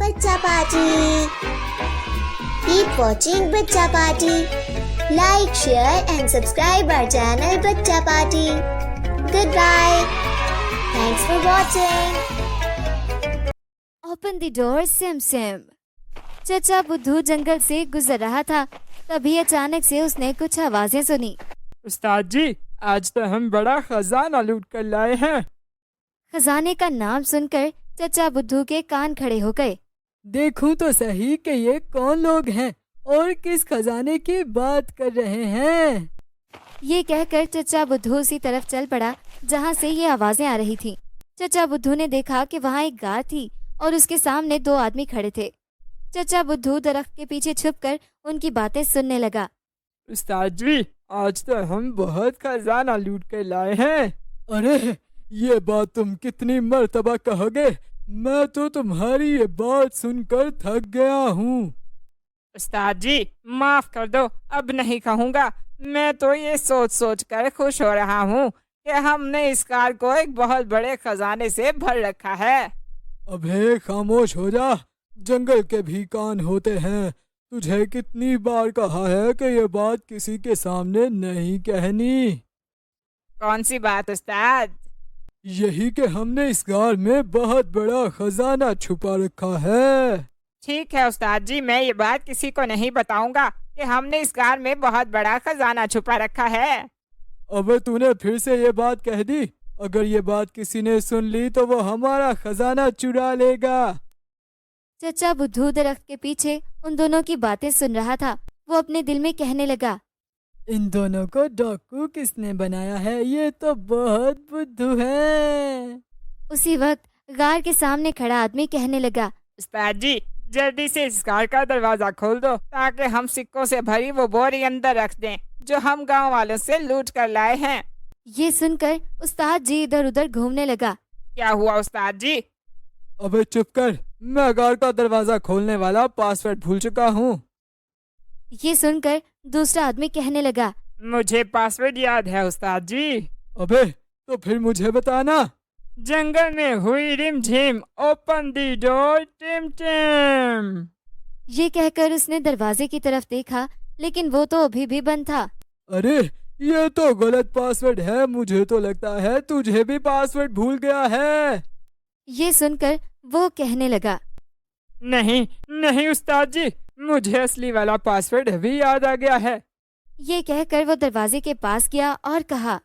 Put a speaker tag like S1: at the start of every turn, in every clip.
S1: बच्चा party. Keep watching बच्चा party. Like, share and subscribe our channel बच्चा party. Goodbye. Thanks for watching.
S2: Open the door, Sim Sim। चचा बुद्धू जंगल से गुजर रहा था, तभी अचानक से उसने कुछ आवाजें सुनी।
S3: उस्ताद जी, आज तो हम बड़ा खजाना लूट कर लाए हैं।
S2: खजाने का नाम सुनकर चचा बुद्धू के कान खड़े हो गए।
S3: देखूं तो सही कि ये कौन लोग हैं और किस खजाने की बात कर रहे हैं।
S2: ये कहकर चचा बुद्धू उसी तरफ चल पड़ा जहाँ से ये आवाजें आ रही थीं। चचा बुद्धू ने देखा कि वहाँ एक गाय थी और उसके सामने दो आदमी खड़े थे। चचा बुद्धू दरख्त के पीछे छुपकर उनकी बातें सुनने लगा।
S3: उस्ताद जी, आज तो हम बहुत खजाना लूट कर लाए हैं। अरे, ये बात तुम कितनी मर्तबा कहोगे? मैं तो तुम्हारी ये बात सुनकर थक गया हूँ। उस्ताद जी, माफ कर दो, अब नहीं कहूँगा। मैं तो ये सोच सोच कर खुश हो रहा हूँ कि हमने इस कार को एक बहुत बड़े खजाने से भर रखा है। अबे खामोश हो जा, जंगल के भी कान होते हैं। तुझे कितनी बार कहा है कि ये बात किसी के सामने नहीं कहनी। कौन सी बात उस्ताद? यही कि हमने इस गार में बहुत बड़ा खजाना छुपा रखा है। ठीक है उस्ताद जी, मैं ये बात किसी को नहीं बताऊंगा कि हमने इस गार में बहुत बड़ा खजाना छुपा रखा है। अब तूने फिर से ये बात कह दी। अगर ये बात किसी ने सुन ली तो वो हमारा खजाना चुरा लेगा।
S2: चचा बुद्धू दरख्त के पीछे उन दोनों की बातें सुन रहा था। वो अपने दिल में कहने लगा,
S3: इन दोनों को डाकू किसने बनाया है? ये तो बहुत बुद्धू है।
S2: उसी वक्त गार के सामने खड़ा आदमी कहने लगा,
S3: उस्ताद जी, जल्दी से इस कार का दरवाजा खोल दो ताकि हम सिक्कों से भरी वो बोरी अंदर रख दें जो हम गांव वालों से लूट कर लाए हैं।
S2: ये सुनकर उस्ताद जी इधर उधर घूमने लगा।
S3: क्या हुआ उस्ताद जी? अबे चुप कर, मैं कार का दरवाजा खोलने वाला पासवर्ड भूल चुका हूँ।
S2: ये सुनकर दूसरा आदमी कहने लगा,
S3: मुझे पासवर्ड याद है उस्ताद जी। अबे तो फिर मुझे बताना। जंगल में हुई रिम झिम, ओपन दी डोर टिम टिम।
S2: ये कहकर उसने दरवाजे की तरफ देखा, लेकिन वो तो अभी भी बंद था।
S3: अरे, ये तो गलत पासवर्ड है। मुझे तो लगता है तुझे भी पासवर्ड भूल गया है।
S2: ये सुनकर वो कहने लगा,
S3: नहीं नहीं उस्ताद जी, मुझे असली वाला पासवर्ड अभी याद आ गया है।
S2: ये कहकर वो दरवाजे के पास गया और कहा,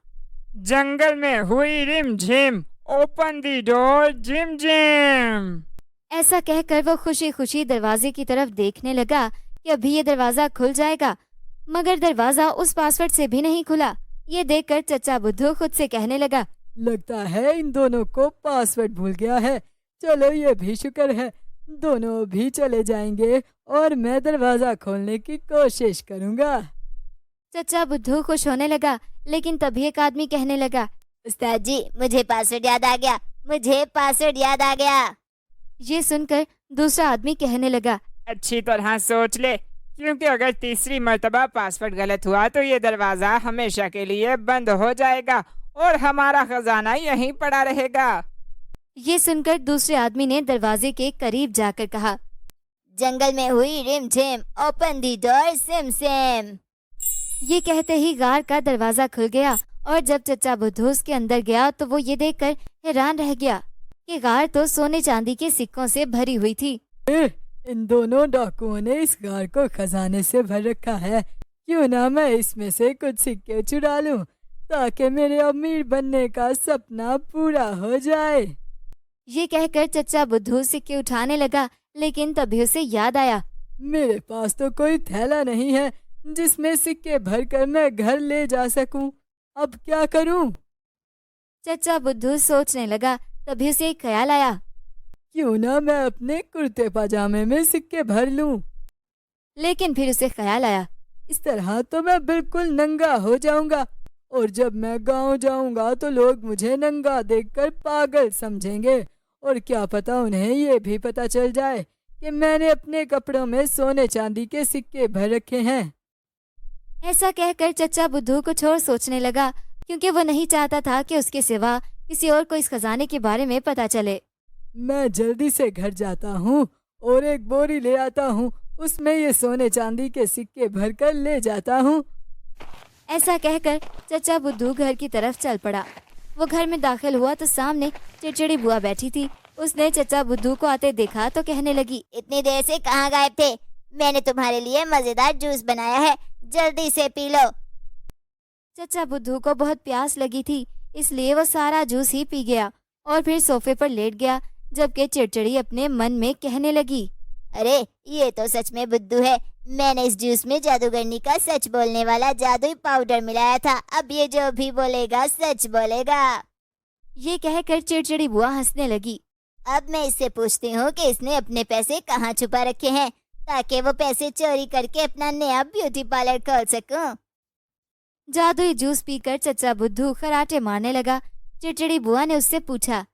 S3: जंगल में हुई रिम झिम, open the door gym gym.
S2: ऐसा कहकर वो खुशी खुशी दरवाजे की तरफ देखने लगा कि अभी ये दरवाजा खुल जाएगा, मगर दरवाजा उस पासवर्ड से भी नहीं खुला। ये देखकर चचा बुद्धू खुद से कहने लगा,
S3: लगता है इन दोनों को पासवर्ड भूल गया है। चलो ये भी शुक्र है, दोनों भी चले जाएंगे और मैं दरवाजा खोलने की कोशिश करूंगा।
S2: चचा बुद्धू खुश होने लगा, लेकिन तभी एक आदमी कहने लगा,
S1: उस्ताद जी, मुझे पासवर्ड याद आ गया। मुझे पासवर्ड याद आ गया।
S2: ये सुनकर दूसरा आदमी कहने लगा,
S3: अच्छी तरह सोच ले, क्योंकि अगर तीसरी मर्तबा पासवर्ड गलत हुआ तो ये दरवाजा हमेशा के लिए बंद हो जाएगा और हमारा खजाना यहीं पड़ा रहेगा।
S2: ये सुनकर दूसरे आदमी ने दरवाजे के करीब जाकर कहा,
S1: जंगल में हुई रिम झिम, open the door SIM SIM.
S2: ये कहते ही गार का दरवाजा खुल गया और जब चचा बुद्धू उसके अंदर गया तो वो ये देखकर हैरान रह गया कि गार तो सोने चांदी के सिक्कों से भरी हुई थी।
S3: इन दोनों डाकुओं ने इस गार को खजाने से भर रखा है। क्यों ना मैं इसमें से कुछ सिक्के चुरा लूं ताकि मेरे अमीर बनने का सपना पूरा हो जाए।
S2: ये कहकर चचा बुद्धू सिक्के उठाने लगा, लेकिन तभी उसे याद आया,
S3: मेरे पास तो कोई थैला नहीं है जिसमें सिक्के भरकर मैं घर ले जा सकूं। अब क्या करूं?
S2: चचा बुद्धू सोचने लगा, तभी उसे एक ख्याल आया,
S3: क्यों ना मैं अपने कुर्ते पजामे में सिक्के भर लूं।
S2: लेकिन फिर उसे ख्याल आया,
S3: इस तरह तो मैं बिल्कुल नंगा हो जाऊंगा और जब मैं गांव जाऊंगा तो लोग मुझे नंगा देखकर पागल समझेंगे और क्या पता उन्हें ये भी पता चल जाए कि मैंने अपने कपड़ों में सोने चांदी के सिक्के भर रखे हैं।
S2: ऐसा कहकर चचा बुद्धू कुछ और सोचने लगा, क्योंकि वो नहीं चाहता था कि उसके सिवा किसी और को इस खजाने के बारे में पता चले।
S3: मैं जल्दी से घर जाता हूँ और एक बोरी ले आता हूँ, उसमें ये सोने चांदी के सिक्के भरकर ले जाता हूँ।
S2: ऐसा कहकर चचा बुद्धू घर की तरफ चल पड़ा। वो घर में दाखिल हुआ तो सामने चिड़चिड़ी बुआ बैठी थी। उसने चचा बुद्धू को आते देखा तो कहने लगी,
S1: इतनी देर से कहाँ गायब थे? मैंने तुम्हारे लिए मजेदार जूस बनाया है, जल्दी से पी लो।
S2: चचा बुद्धू को बहुत प्यास लगी थी, इसलिए वो सारा जूस ही पी गया और फिर सोफे पर लेट गया, जबकि चिड़चिड़ी अपने मन में कहने लगी,
S1: अरे ये तो सच में बुद्धू है। मैंने इस जूस में जादूगरनी का सच बोलने वाला जादुई पाउडर मिलाया था। अब ये जो भी बोलेगा सच बोलेगा।
S2: ये कहकर चिड़चिड़ी बुआ हंसने लगी।
S1: अब मैं इससे पूछती हूँ कि इसने अपने पैसे कहाँ छुपा रखे हैं, ताकि वो पैसे चोरी करके अपना नया ब्यूटी पार्लर खोल सकूं।
S2: जादुई जूस पीकर चचा बुद्धू खराटे मारने लगा। चिड़चिड़ी बुआ ने उससे पूछा,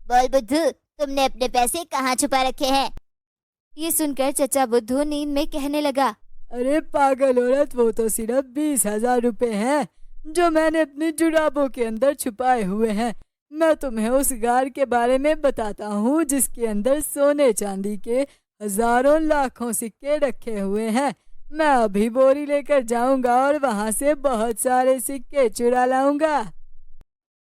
S1: बोल बुद्धू, तुमने अपने पैसे कहाँ छुपा रखे हैं?
S2: ये सुनकर चचा बुद्धू नींद में कहने लगा,
S3: अरे पागल औरत, वो तो सिर्फ 20,000 रुपए हैं जो मैंने अपनी जुराबों के अंदर छुपाए हुए हैं। मैं तुम्हें उस गार के बारे में बताता हूँ जिसके अंदर सोने चांदी के हजारों लाखों सिक्के रखे हुए हैं। मैं अभी बोरी लेकर जाऊंगा और वहाँ से बहुत सारे सिक्के चुरा लाऊंगा।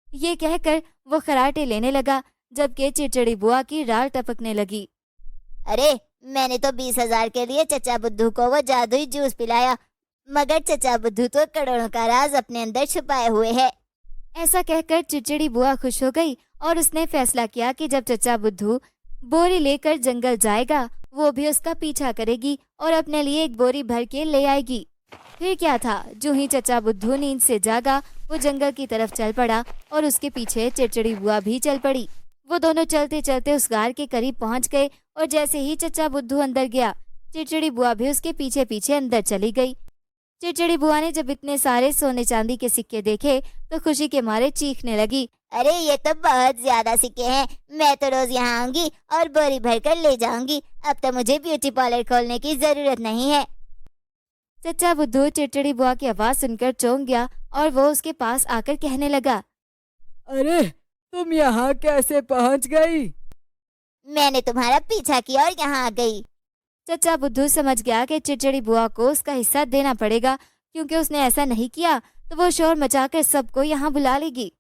S2: ये कहकर वो खराटे लेने लगा, जबकि चिड़चिड़ी बुआ की राल टपकने लगी।
S1: अरे मैंने तो 20,000 के लिए चचा बुद्धू को वो जादुई जूस पिलाया, मगर चचा बुद्धू तो करोड़ों का राज अपने अंदर छुपाए हुए है।
S2: ऐसा कहकर चिड़चिड़ी बुआ खुश हो गई और उसने फैसला किया कि जब चचा बुद्धू बोरी लेकर जंगल जाएगा, वो भी उसका पीछा करेगी और अपने लिए एक बोरी भर के ले आएगी। फिर क्या था, जो ही चचा बुद्धू नींद से जागा, वो जंगल की तरफ चल पड़ा और उसके पीछे चिड़चिड़ी बुआ भी चल पड़ी। वो दोनों चलते चलते उस गार के करीब पहुंच गए और जैसे ही चचा बुद्धू अंदर गया, चिड़चिड़ी बुआ भी उसके पीछे पीछे अंदर चली गई। चिड़चिड़ी बुआ ने जब इतने सारे सोने चांदी के सिक्के देखे तो खुशी के मारे चीखने लगी,
S1: अरे ये तो बहुत ज्यादा सिक्के हैं। मैं तो रोज यहाँ आऊंगी और बोरी भर कर ले जाऊंगी। अब तो मुझे ब्यूटी पार्लर खोलने की जरूरत नहीं है।
S2: चचा बुद्धू चिड़चिड़ी बुआ की आवाज सुनकर चौंक गया और वो उसके पास आकर कहने लगा,
S3: अरे तुम यहाँ कैसे पहुँच गई?
S1: मैंने तुम्हारा पीछा किया और यहाँ आ गई।
S2: चचा बुद्धू समझ गया कि चिड़चिड़ी बुआ को उसका हिस्सा देना पड़ेगा, क्योंकि उसने ऐसा नहीं किया तो वो शोर मचाकर सबको यहाँ बुला लेगी।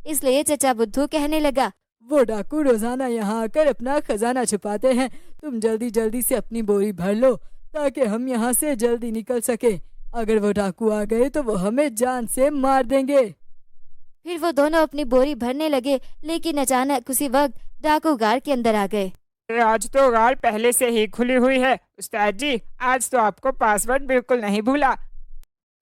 S2: इसलिए चचा बुद्धू कहने लगा,
S3: वो डाकू रोजाना यहाँ आकर अपना खजाना छुपाते हैं। तुम जल्दी जल्दी से अपनी बोरी भर लो ताकि हम यहाँ से जल्दी निकल सके। अगर वो डाकू आ गए तो वो हमें जान से मार देंगे।
S2: फिर वो दोनों अपनी बोरी भरने लगे, लेकिन अचानक उसी वक्त डाकू गार के अंदर आ गए।
S4: आज तो गार पहले से ही खुली हुई है उस्ताद जी, आज तो आपको पासवर्ड बिल्कुल नहीं भूला।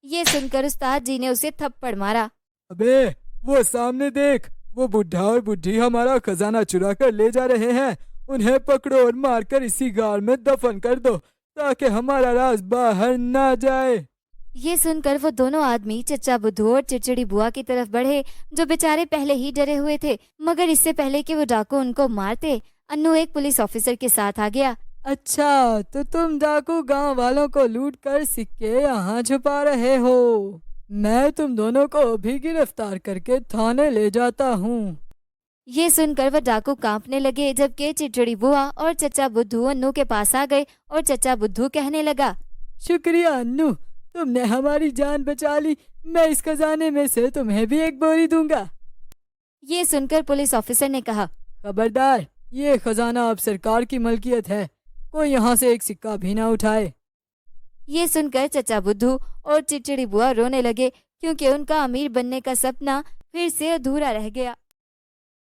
S2: ये सुनकर उस्ताद जी ने उसे थप्पड़ मारा।
S3: अबे वो सामने देख, वो बुढ़ा और बुढ़ी हमारा खजाना चुरा कर ले जा रहे हैं। उन्हें पकड़ो और मारकर इसी गार में दफन कर दो ताकि हमारा राज बाहर ना जाए।
S2: ये सुनकर वो दोनों आदमी चचा बुद्धू और चिड़चिड़ी बुआ की तरफ बढ़े, जो बेचारे पहले ही डरे हुए थे। मगर इससे पहले कि वो डाकू उनको मारते, अन्नू एक पुलिस ऑफिसर के साथ आ गया।
S3: अच्छा, तो तुम डाकू गांव वालों को लूट कर सिक्के यहाँ छुपा रहे हो। मैं तुम दोनों को अभी गिरफ्तार करके थाने ले जाता हूँ।
S2: ये सुनकर वह डाकू कांपने लगे, जबकि चिड़चिड़ी बुआ और चचा बुद्धू अन्नू के पास आ गए और चचा बुद्धू कहने लगा,
S3: शुक्रिया अन्नू, तुमने हमारी जान बचा ली। मैं इस खजाने में से तुम्हें भी एक बोरी दूंगा।
S2: ये सुनकर पुलिस ऑफिसर ने कहा,
S3: खबरदार, ये खजाना अब सरकार की मलकियत है। कोई यहाँ से एक सिक्का भी ना उठाए।
S2: ये सुनकर चचा बुद्धू और चिड़चिड़ी बुआ रोने लगे, क्योंकि उनका अमीर बनने का सपना फिर से अधूरा रह गया।